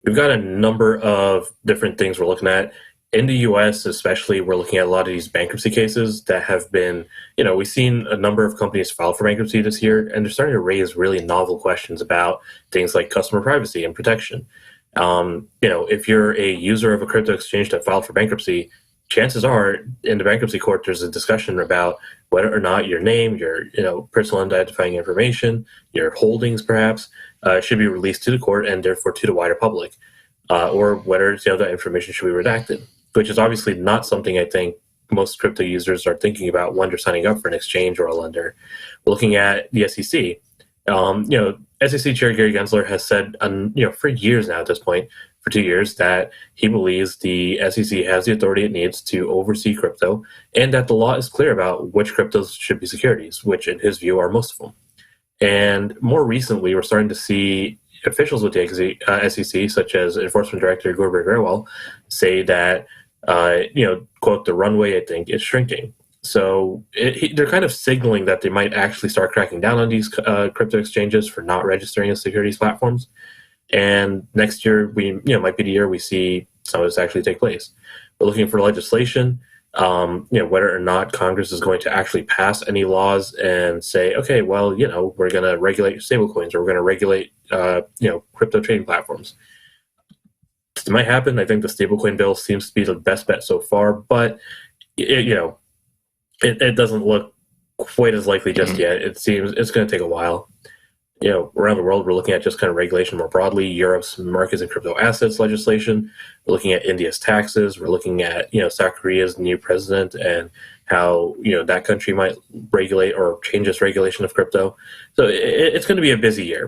We've got a number of different things we're looking at. In the US, especially, we're looking at a lot of these bankruptcy cases that have been, we've seen a number of companies file for bankruptcy this year, and they're starting to raise really novel questions about things like customer privacy and protection. If you're a user of a crypto exchange that filed for bankruptcy, chances are in the bankruptcy court, there's a discussion about whether or not your name, your personal identifying information, your holdings perhaps, should be released to the court and therefore to the wider public, or whether that information should be redacted, which is obviously not something I think most crypto users are thinking about when they're signing up for an exchange or a lender. Looking at the SEC, SEC Chair Gary Gensler has said, for years now at this point, for 2 years, that he believes the SEC has the authority it needs to oversee crypto, and that the law is clear about which cryptos should be securities, which in his view are most of them. And more recently, we're starting to see officials with the SEC, such as Enforcement Director Gurpreet Grewal, say that, quote, the runway, I think, is shrinking. So they're kind of signaling that they might actually start cracking down on these crypto exchanges for not registering as securities platforms. And next year, might be the year we see some of this actually take place. We're looking for legislation, whether or not Congress is going to actually pass any laws and say, okay, well, we're going to regulate stablecoins, or we're going to regulate, crypto trading platforms. It might happen. I think the stablecoin bill seems to be the best bet so far, but it doesn't look quite as likely just yet. It seems it's going to take a while. Around the world, we're looking at just kind of regulation more broadly. Europe's markets and crypto assets legislation. We're looking at India's taxes. We're looking at, South Korea's new president and how, that country might regulate or change its regulation of crypto. So it's going to be a busy year.